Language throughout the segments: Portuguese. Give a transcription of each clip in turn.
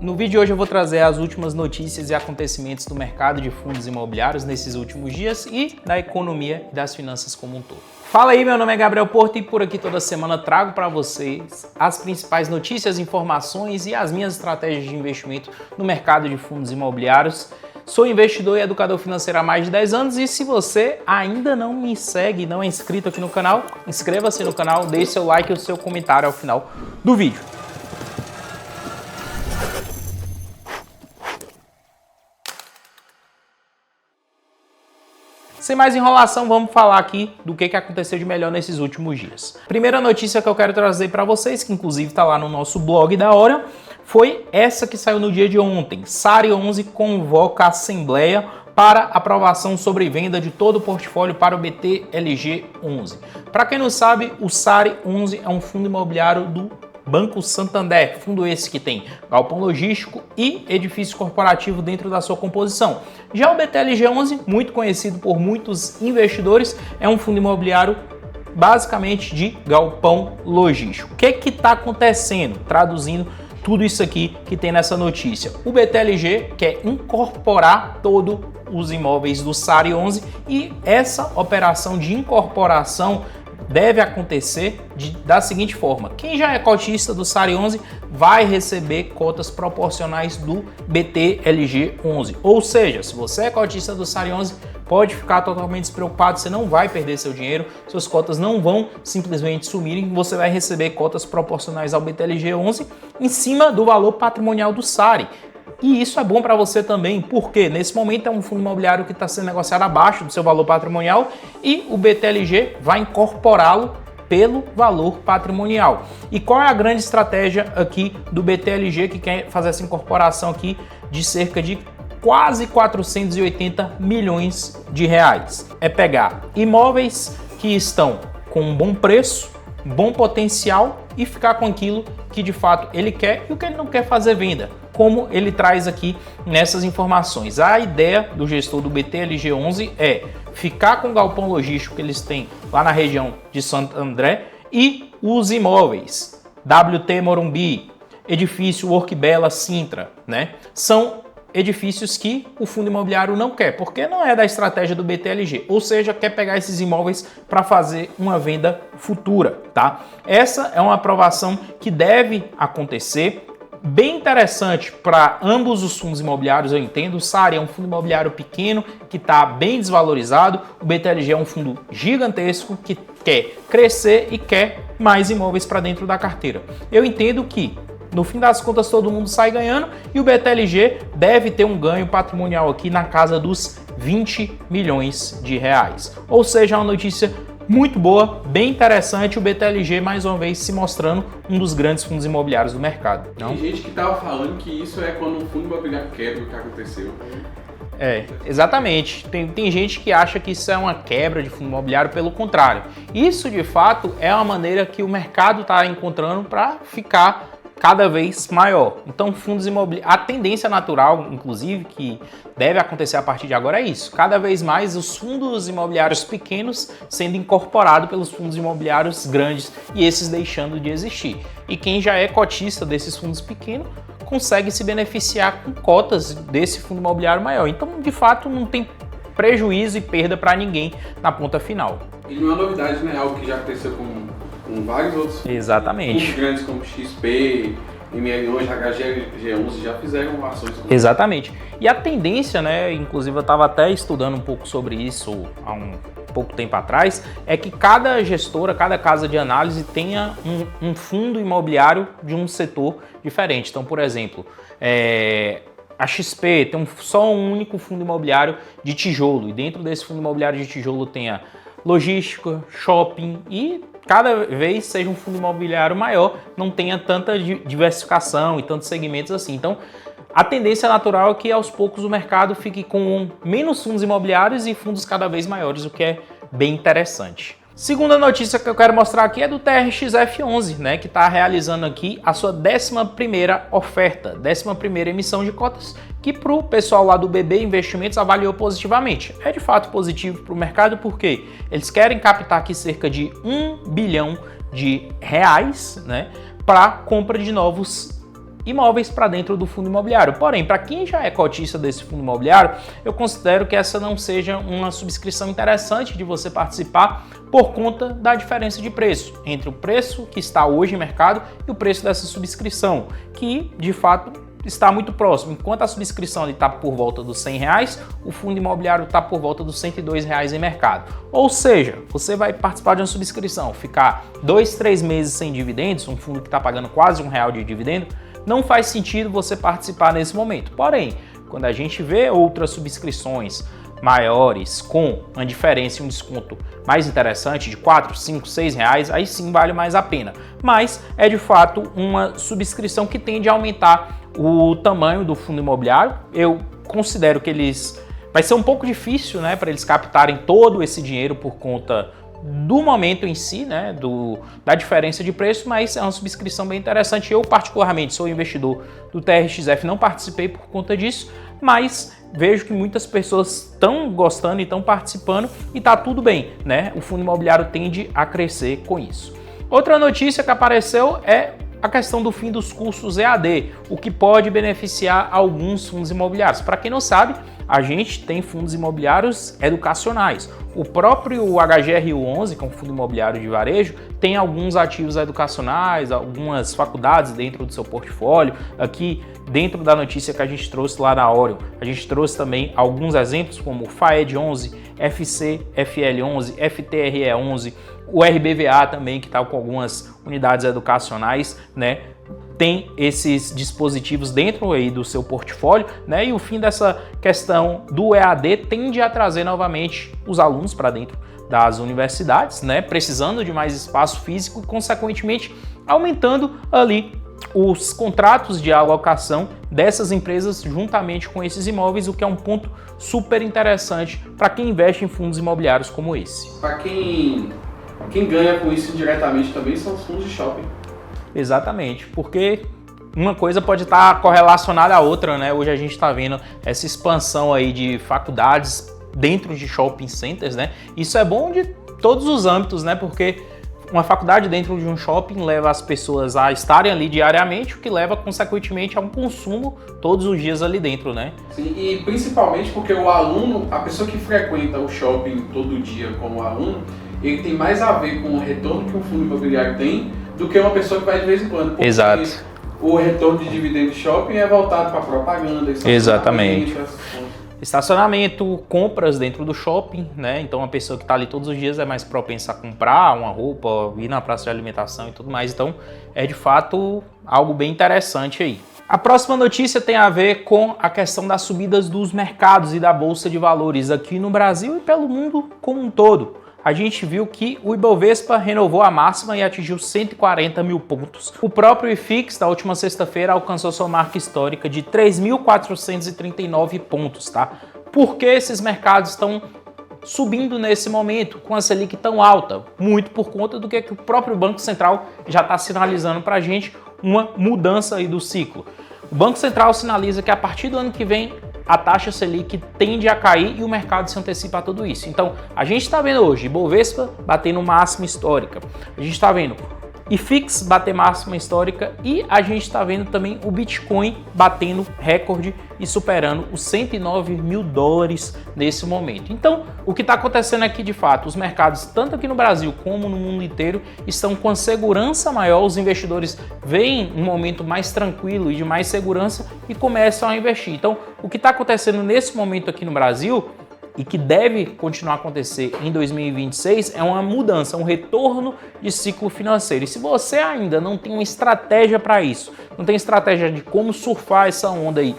No vídeo de hoje eu vou trazer as últimas notícias e acontecimentos do mercado de fundos imobiliários nesses últimos dias e da economia e das finanças como um todo. Fala aí, meu nome é Gabriel Porto e por aqui toda semana trago para vocês as principais notícias, informações e as minhas estratégias de investimento no mercado de fundos imobiliários. Sou investidor e educador financeiro há mais de 10 anos e se você ainda não me segue, não é inscrito aqui no canal, inscreva-se no canal, deixe seu like e o seu comentário ao final do vídeo. Sem mais enrolação, vamos falar aqui do que aconteceu de melhor nesses últimos dias. Primeira notícia que eu quero trazer para vocês, que inclusive está lá no nosso blog da hora, foi essa que saiu no dia de ontem. SARI 11 convoca a Assembleia para aprovação sobre venda de todo o portfólio para o BTLG 11. Para quem não sabe, o SARI 11 é um fundo imobiliário do Banco Santander, fundo esse que tem galpão logístico e edifício corporativo dentro da sua composição. Já o BTLG 11, muito conhecido por muitos investidores, é um fundo imobiliário basicamente de galpão logístico. O que está acontecendo? Traduzindo tudo isso aqui que tem nessa notícia. O BTLG quer incorporar todos os imóveis do SARI 11 e essa operação de incorporação deve acontecer da seguinte forma: quem já é cotista do SARI 11 vai receber cotas proporcionais do BTLG 11. Ou seja, se você é cotista do SARI 11, pode ficar totalmente despreocupado, você não vai perder seu dinheiro, suas cotas não vão simplesmente sumirem, você vai receber cotas proporcionais ao BTLG 11 em cima do valor patrimonial do SARI. E isso é bom para você também, porque nesse momento é um fundo imobiliário que está sendo negociado abaixo do seu valor patrimonial e o BTLG vai incorporá-lo pelo valor patrimonial. E qual é a grande estratégia aqui do BTLG, que quer fazer essa incorporação aqui de cerca de quase 480 milhões de reais? É pegar imóveis que estão com um bom preço, bom potencial e ficar com aquilo que de fato ele quer e o que ele não quer fazer venda, como ele traz aqui nessas informações. A ideia do gestor do BTLG 11 é ficar com o galpão logístico que eles têm lá na região de Santo André e os imóveis WT Morumbi, edifício Workbela Sintra, né? São edifícios que o fundo imobiliário não quer, porque não é da estratégia do BTLG, ou seja, quer pegar esses imóveis para fazer uma venda futura, tá? Essa é uma aprovação que deve acontecer, bem interessante para ambos os fundos imobiliários, eu entendo. O SARI é um fundo imobiliário pequeno que está bem desvalorizado, o BTLG é um fundo gigantesco que quer crescer e quer mais imóveis para dentro da carteira. Eu entendo que no fim das contas, todo mundo sai ganhando e o BTLG deve ter um ganho patrimonial aqui na casa dos 20 milhões de reais. Ou seja, uma notícia muito boa, bem interessante, o BTLG mais uma vez se mostrando um dos grandes fundos imobiliários do mercado. Não? Tem gente que estava falando que isso é quando um fundo imobiliário quebra, o que aconteceu. É, exatamente. Tem gente que acha que isso é uma quebra de fundo imobiliário, pelo contrário. Isso, de fato, é uma maneira que o mercado está encontrando para ficar cada vez maior. Então, fundos imobiliários, a tendência natural, inclusive, que deve acontecer a partir de agora é isso. Cada vez mais os fundos imobiliários pequenos sendo incorporados pelos fundos imobiliários grandes e esses deixando de existir. E quem já é cotista desses fundos pequenos consegue se beneficiar com cotas desse fundo imobiliário maior. Então, de fato, não tem prejuízo e perda para ninguém na ponta final. E não é novidade, né? Algo que já aconteceu com vários outros. Exatamente. Fundos grandes como XP, ML11, HG11 já fizeram ações. Exatamente. E a tendência, né, inclusive eu estava até estudando um pouco sobre isso há um pouco tempo atrás, é que cada gestora, cada casa de análise tenha um fundo imobiliário de um setor diferente. Então, por exemplo, a XP tem só um único fundo imobiliário de tijolo e dentro desse fundo imobiliário de tijolo tenha logística, shopping e cada vez seja um fundo imobiliário maior, não tenha tanta diversificação e tantos segmentos assim. Então, a tendência natural é que aos poucos o mercado fique com menos fundos imobiliários e fundos cada vez maiores, o que é bem interessante. Segunda notícia que eu quero mostrar aqui é do TRXF11, né, que está realizando aqui a sua 11ª oferta, 11ª emissão de cotas, que para o pessoal lá do BB Investimentos avaliou positivamente. É de fato positivo para o mercado porque eles querem captar aqui cerca de 1 bilhão de reais, né, para compra de novos imóveis para dentro do fundo imobiliário. Porém, para quem já é cotista desse fundo imobiliário, eu considero que essa não seja uma subscrição interessante de você participar por conta da diferença de preço entre o preço que está hoje em mercado e o preço dessa subscrição, que de fato está muito próximo. Enquanto a subscrição está por volta dos R$100, o fundo imobiliário está por volta dos R$102 em mercado. Ou seja, você vai participar de uma subscrição, ficar 2, 3 meses sem dividendos, um fundo que está pagando quase R$1 de dividendo, não faz sentido você participar nesse momento. Porém, quando a gente vê outras subscrições maiores com uma diferença e um desconto mais interessante de 4, 5, 6 reais, aí sim vale mais a pena. Mas é de fato uma subscrição que tende a aumentar o tamanho do fundo imobiliário. Eu considero que vai ser um pouco difícil, né, para eles captarem todo esse dinheiro por conta do momento em si, né, da diferença de preço, mas é uma subscrição bem interessante. Eu particularmente sou investidor do TRXF, não participei por conta disso, mas vejo que muitas pessoas estão gostando e estão participando e tá tudo bem, né? O fundo imobiliário tende a crescer com isso. Outra notícia que apareceu é a questão do fim dos cursos EAD, o que pode beneficiar alguns fundos imobiliários. Para quem não sabe, a gente tem fundos imobiliários educacionais. O próprio HGRU11, que é um fundo imobiliário de varejo, tem alguns ativos educacionais, algumas faculdades dentro do seu portfólio. Aqui, dentro da notícia que a gente trouxe lá na Orion, a gente trouxe também alguns exemplos como FAED 11, FCFL 11, FTRE 11, o RBVA também, que está com algumas unidades educacionais, né? Tem esses dispositivos dentro aí do seu portfólio, né? E o fim dessa questão do EAD tende a trazer novamente os alunos para dentro das universidades, né? Precisando de mais espaço físico e, consequentemente, aumentando ali os contratos de alocação dessas empresas juntamente com esses imóveis, o que é um ponto super interessante para quem investe em fundos imobiliários como esse. Para quem ganha com isso indiretamente também são os fundos de shopping. Exatamente, porque uma coisa pode estar correlacionada à outra, né? Hoje a gente está vendo essa expansão aí de faculdades dentro de shopping centers, né? Isso é bom de todos os âmbitos, né? Porque uma faculdade dentro de um shopping leva as pessoas a estarem ali diariamente, o que leva, consequentemente, a um consumo todos os dias ali dentro, né? Sim, e principalmente porque o aluno, a pessoa que frequenta o shopping todo dia como aluno, ele tem mais a ver com o retorno que um fundo imobiliário tem do que uma pessoa que vai de vez em quando. Porque exato. O retorno de dividendo de shopping é voltado para propaganda. Exatamente. Estacionamento, compras dentro do shopping, né? Então a pessoa que está ali todos os dias é mais propensa a comprar uma roupa, ir na praça de alimentação e tudo mais. Então é de fato algo bem interessante aí. A próxima notícia tem a ver com a questão das subidas dos mercados e da Bolsa de Valores aqui no Brasil e pelo mundo como um todo. A gente viu que o Ibovespa renovou a máxima e atingiu 140 mil pontos. O próprio IFIX, na última sexta-feira, alcançou sua marca histórica de 3.439 pontos, tá? Por que esses mercados estão subindo nesse momento, com a Selic tão alta? Muito por conta do que o próprio Banco Central já está sinalizando para a gente, uma mudança aí do ciclo. O Banco Central sinaliza que a partir do ano que vem, a taxa Selic tende a cair e o mercado se antecipa a tudo isso. Então, a gente está vendo hoje Ibovespa batendo máxima histórica, a gente está vendo IFIX bater máxima histórica e a gente está vendo também o Bitcoin batendo recorde e superando os 109 mil dólares nesse momento. Então, o que está acontecendo aqui de fato, os mercados, tanto aqui no Brasil como no mundo inteiro, estão com a segurança maior, os investidores veem um momento mais tranquilo e de mais segurança e começam a investir. Então, o que está acontecendo nesse momento aqui no Brasil e que deve continuar a acontecer em 2026 é uma mudança, um retorno de ciclo financeiro. E se você ainda não tem uma estratégia para isso, não tem estratégia de como surfar essa onda aí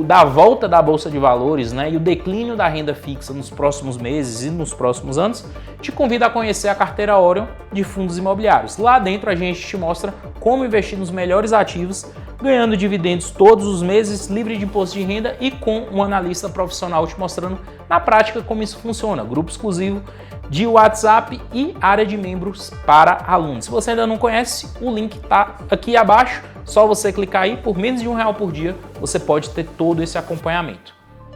da volta da Bolsa de Valores, né, e o declínio da renda fixa nos próximos meses e nos próximos anos, te convido a conhecer a carteira Orion de fundos imobiliários. Lá dentro a gente te mostra como investir nos melhores ativos, ganhando dividendos todos os meses, livre de imposto de renda e com um analista profissional te mostrando na prática como isso funciona. Grupo exclusivo de WhatsApp e área de membros para alunos. Se você ainda não conhece, o link está aqui abaixo. Só você clicar aí, por menos de R$1 por dia, você pode ter todo esse acompanhamento.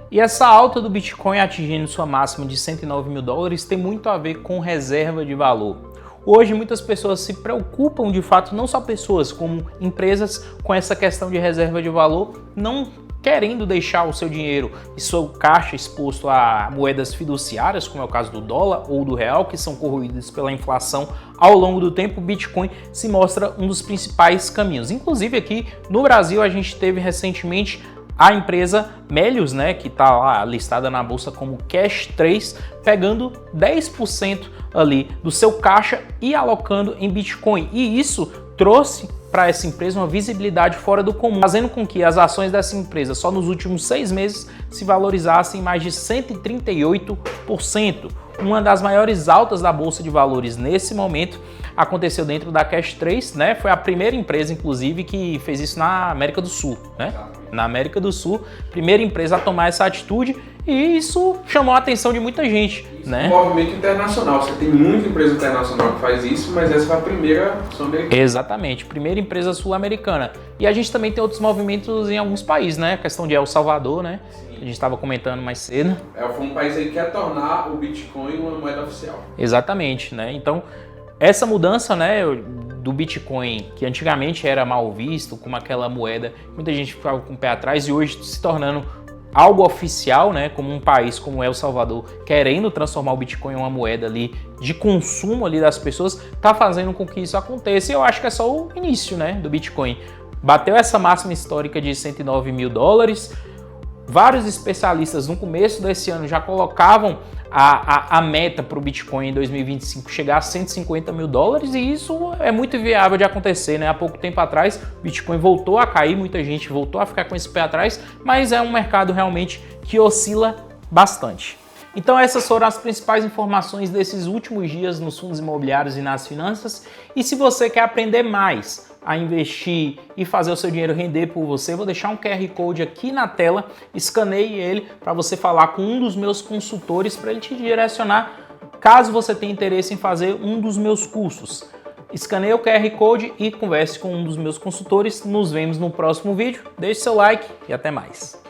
E essa alta do Bitcoin atingindo sua máxima de 109 mil dólares tem muito a ver com reserva de valor. Hoje muitas pessoas se preocupam, de fato, não só pessoas, como empresas, com essa questão de reserva de valor, não querendo deixar o seu dinheiro e seu caixa exposto a moedas fiduciárias, como é o caso do dólar ou do real, que são corroídas pela inflação ao longo do tempo. O Bitcoin se mostra um dos principais caminhos. Inclusive aqui no Brasil a gente teve recentemente a empresa Melius, né, que está lá listada na bolsa como Cash 3, pegando 10% ali do seu caixa e alocando em Bitcoin. E isso trouxe para essa empresa uma visibilidade fora do comum, fazendo com que as ações dessa empresa só nos últimos 6 meses se valorizassem mais de 138%. Uma das maiores altas da Bolsa de Valores nesse momento aconteceu dentro da Cash 3, né? Foi a primeira empresa, inclusive, que fez isso na América do Sul, né? Na América do Sul, primeira empresa a tomar essa atitude, e isso chamou a atenção de muita gente, né? Um movimento internacional, você tem muita empresa internacional que faz isso, mas essa foi a primeira sul-americana. Exatamente, primeira empresa sul-americana. E a gente também tem outros movimentos em alguns países, né? A questão de El Salvador, né? Sim. A gente estava comentando mais cedo. Foi um país aí que quer tornar o Bitcoin uma moeda oficial. Exatamente, né? Então, essa mudança, né, do Bitcoin, que antigamente era mal visto, como aquela moeda, muita gente ficava com o pé atrás, e hoje se tornando algo oficial, né, como um país como El Salvador querendo transformar o Bitcoin em uma moeda ali de consumo ali das pessoas, tá fazendo com que isso aconteça. E eu acho que é só o início, né, do Bitcoin. Bateu essa máxima histórica de $109 mil. Vários especialistas no começo desse ano já colocavam a meta para o Bitcoin em 2025 chegar a $150 mil, e isso é muito viável de acontecer, né? Há pouco tempo atrás o Bitcoin voltou a cair, muita gente voltou a ficar com esse pé atrás, mas é um mercado realmente que oscila bastante. Então essas foram as principais informações desses últimos dias nos fundos imobiliários e nas finanças. E se você quer aprender mais a investir e fazer o seu dinheiro render por você, vou deixar um QR Code aqui na tela, escaneie ele para você falar com um dos meus consultores para ele te direcionar caso você tenha interesse em fazer um dos meus cursos. Escaneie o QR Code e converse com um dos meus consultores. Nos vemos no próximo vídeo. Deixe seu like e até mais.